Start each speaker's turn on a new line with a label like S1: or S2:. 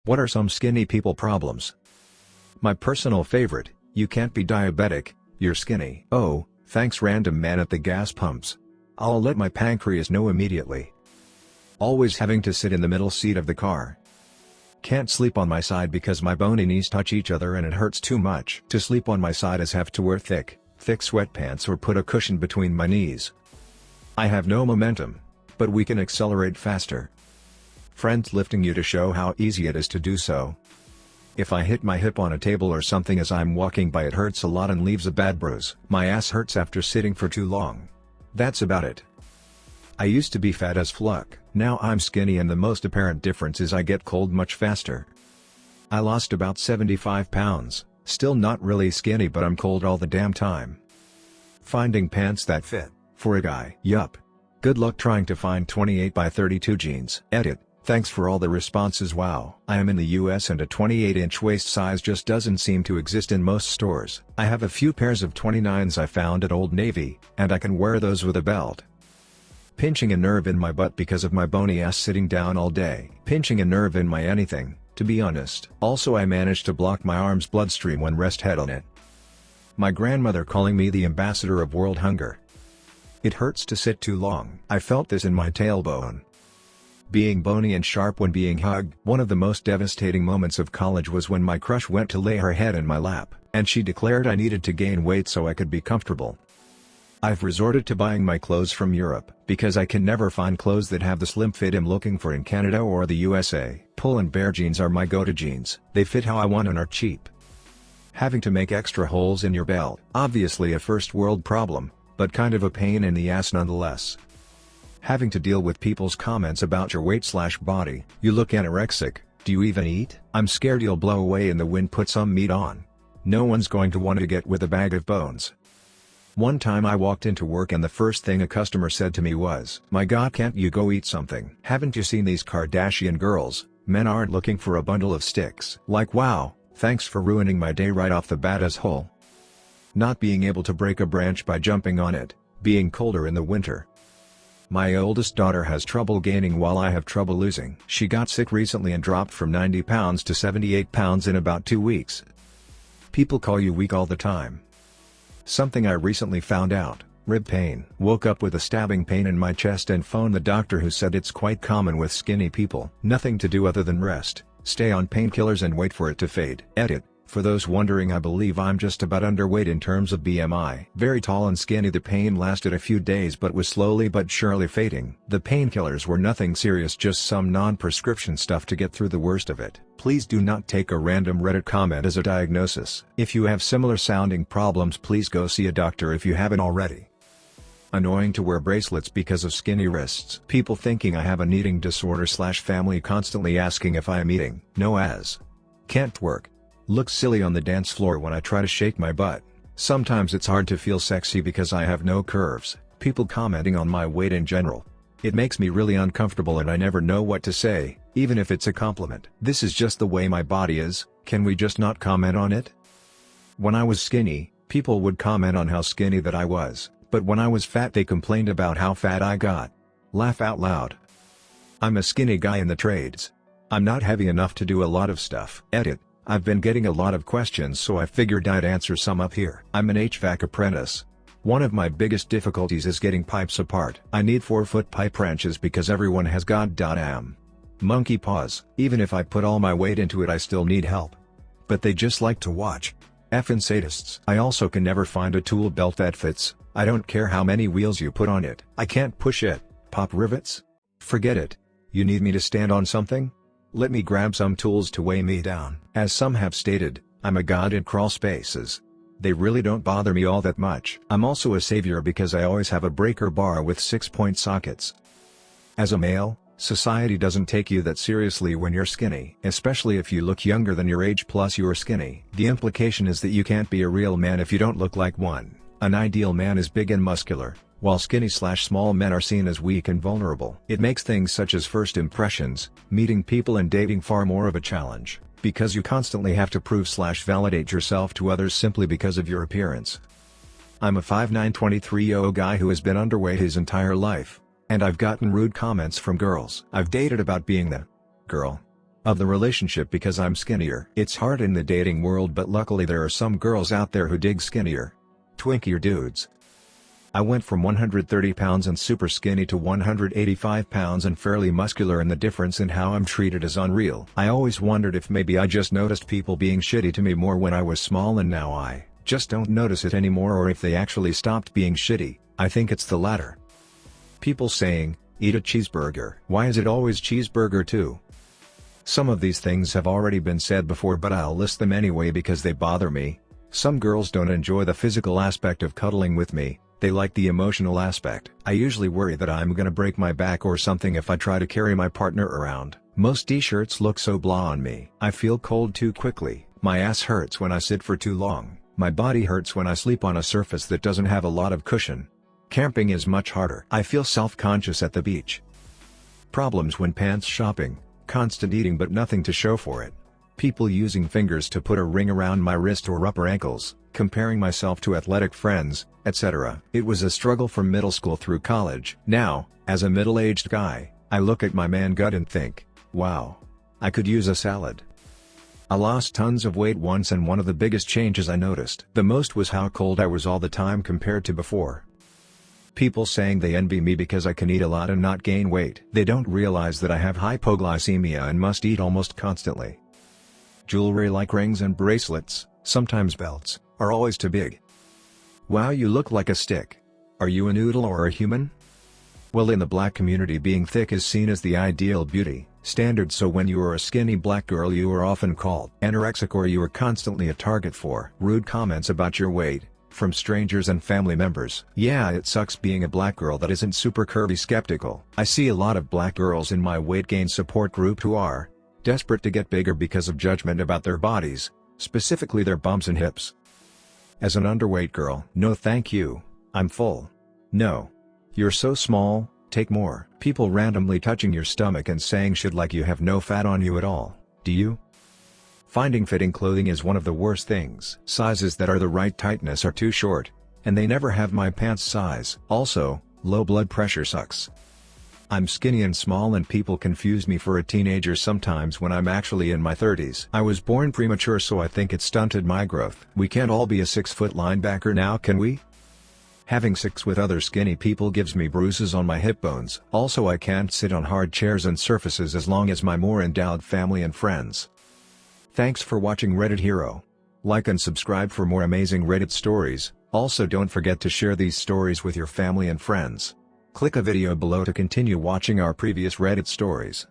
S1: What are some skinny people problems? My personal favorite: you can't be diabetic, you're skinny. Oh, thanks random man at the gas pumps. I'll let my pancreas know immediately. Always having to sit in the middle seat of the car. Can't sleep on my side because my bony knees touch each other and it hurts too much. To sleep on my side is have to wear thick sweatpants or put a cushion between my knees. I have no momentum, but we can accelerate faster. Friends lifting you to show how easy it is to do so. If I hit my hip on a table or something as I'm walking by, it hurts a lot and leaves a bad bruise. My ass hurts after sitting for too long. That's about it. I used to be fat as fuck, now I'm skinny, and the most apparent difference is I get cold much faster. I lost about 75 pounds, still not really skinny, but I'm cold all the damn time. Finding pants that fit, for a guy. Yup. Good luck trying to find 28 by 32 jeans. Edit. Thanks for all the responses. Wow. I am in the US and a 28-inch waist size just doesn't seem to exist in most stores. I have a few pairs of 29s I found at Old Navy, and I can wear those with a belt. Pinching a nerve in my butt because of my bony ass sitting down all day. Pinching a nerve in my anything, to be honest. Also, I managed to block my arm's bloodstream when rest head on it. My grandmother calling me the ambassador of world hunger. It hurts to sit too long. I felt this in my tailbone. Being bony and sharp when being hugged. One of the most devastating moments of college was when my crush went to lay her head in my lap, and she declared I needed to gain weight so I could be comfortable. I've resorted to buying my clothes from Europe, because I can never find clothes that have the slim fit I'm looking for in Canada or the USA. Pull and bear jeans are my go-to jeans. They fit how I want and are cheap. Having to make extra holes in your belt. Obviously a first world problem, but kind of a pain in the ass nonetheless. Having to deal with people's comments about your weight/body. You look anorexic, do you even eat? I'm scared you'll blow away in the wind, put some meat on. No one's going to want to get with a bag of bones. One time I walked into work and the first thing a customer said to me was, "My God, can't you go eat something? Haven't you seen these Kardashian girls? Men aren't looking for a bundle of sticks." Like, wow, thanks for ruining my day right off the bat, asshole. Not being able to break a branch by jumping on it. Being colder in the winter. My oldest daughter has trouble gaining while I have trouble losing. She got sick recently and dropped from 90 pounds to 78 pounds in about 2 weeks. People call you weak all the time. Something I recently found out: rib pain. Woke up with a stabbing pain in my chest and phoned the doctor, who said it's quite common with skinny people. Nothing to do other than rest, stay on painkillers and wait for it to fade. Edit. For those wondering, I believe I'm just about underweight in terms of BMI. Very tall and skinny. The pain lasted a few days but was slowly but surely fading. The painkillers were nothing serious, just some non-prescription stuff to get through the worst of it. Please do not take a random Reddit comment as a diagnosis. If you have similar sounding problems, please go see a doctor if you haven't already. Annoying to wear bracelets because of skinny wrists. People thinking I have an eating disorder/family constantly asking if I am eating. No, as can't work. Looks silly on the dance floor when I try to shake my butt. Sometimes it's hard to feel sexy because I have no curves. People commenting on my weight in general. It makes me really uncomfortable and I never know what to say, even if it's a compliment. This is just the way my body is, can we just not comment on it? When I was skinny, people would comment on how skinny that I was, but when I was fat they complained about how fat I got. Laugh out loud. I'm a skinny guy in the trades. I'm not heavy enough to do a lot of stuff. Edit. I've been getting a lot of questions, so I figured I'd answer some up here. I'm an HVAC apprentice. One of my biggest difficulties is getting pipes apart. I need 4-foot pipe wrenches because everyone has goddamn monkey paws. Even if I put all my weight into it I still need help. But they just like to watch. Effin' sadists. I also can never find a tool belt that fits. I don't care how many wheels you put on it. I can't push it. Pop rivets? Forget it. You need me to stand on something? Let me grab some tools to weigh me down. As some have stated, I'm a god in crawl spaces. They really don't bother me all that much. I'm also a savior because I always have a breaker bar with 6-point sockets. As a male, society doesn't take you that seriously when you're skinny. Especially if you look younger than your age plus you're skinny. The implication is that you can't be a real man if you don't look like one. An ideal man is big and muscular, while skinny/small men are seen as weak and vulnerable. It makes things such as first impressions, meeting people and dating far more of a challenge, because you constantly have to prove/validate yourself to others simply because of your appearance. I'm a 5'9", 23-year-old guy who has been underweight his entire life, and I've gotten rude comments from girls I've dated about being the girl of the relationship because I'm skinnier. It's hard in the dating world, but luckily there are some girls out there who dig skinnier, twinkier dudes. I went from 130 pounds and super skinny to 185 pounds and fairly muscular, and the difference in how I'm treated is unreal. I always wondered if maybe I just noticed people being shitty to me more when I was small and now I just don't notice it anymore, or if they actually stopped being shitty. I think it's the latter. People saying, eat a cheeseburger. Why is it always cheeseburger too? Some of these things have already been said before, but I'll list them anyway because they bother me. Some girls don't enjoy the physical aspect of cuddling with me. They like the emotional aspect. I usually worry that I'm gonna break my back or something if I try to carry my partner around. Most t-shirts look so blah on me. I feel cold too quickly. My ass hurts when I sit for too long. My body hurts when I sleep on a surface that doesn't have a lot of cushion. Camping is much harder. I feel self-conscious at the beach. Problems when pants shopping. Constant eating but nothing to show for it. People using fingers to put a ring around my wrist or upper ankles, comparing myself to athletic friends, etc. It was a struggle from middle school through college. Now, as a middle-aged guy, I look at my man gut and think, wow, I could use a salad. I lost tons of weight once, and one of the biggest changes I noticed the most was how cold I was all the time compared to before. People saying they envy me because I can eat a lot and not gain weight. They don't realize that I have hypoglycemia and must eat almost constantly. Jewelry like rings and bracelets, sometimes belts, are always too big. Wow, you look like a stick. Are you a noodle or a human? Well, in the black community, being thick is seen as the ideal beauty standard, so when you are a skinny black girl you are often called anorexic, or you are constantly a target for rude comments about your weight, from strangers and family members. Yeah, it sucks being a black girl that isn't super curvy skeptical. I see a lot of black girls in my weight gain support group who are desperate to get bigger because of judgment about their bodies, specifically their bums and hips. As an underweight girl, no thank you, I'm full. No. You're so small, take more. People randomly touching your stomach and saying shit like you have no fat on you at all. Do you? Finding fitting clothing is one of the worst things. Sizes that are the right tightness are too short, and they never have my pants size. Also, low blood pressure sucks. I'm skinny and small, and people confuse me for a teenager sometimes when I'm actually in my 30s. I was born premature, so I think it stunted my growth. We can't all be a 6-foot linebacker now, can we? Having sex with other skinny people gives me bruises on my hip bones. Also, I can't sit on hard chairs and surfaces as long as my more endowed family and friends. Thanks for watching Reddit Hero. Like and subscribe for more amazing Reddit stories. Also, don't forget to share these stories with your family and friends. Click a video below to continue watching our previous Reddit stories.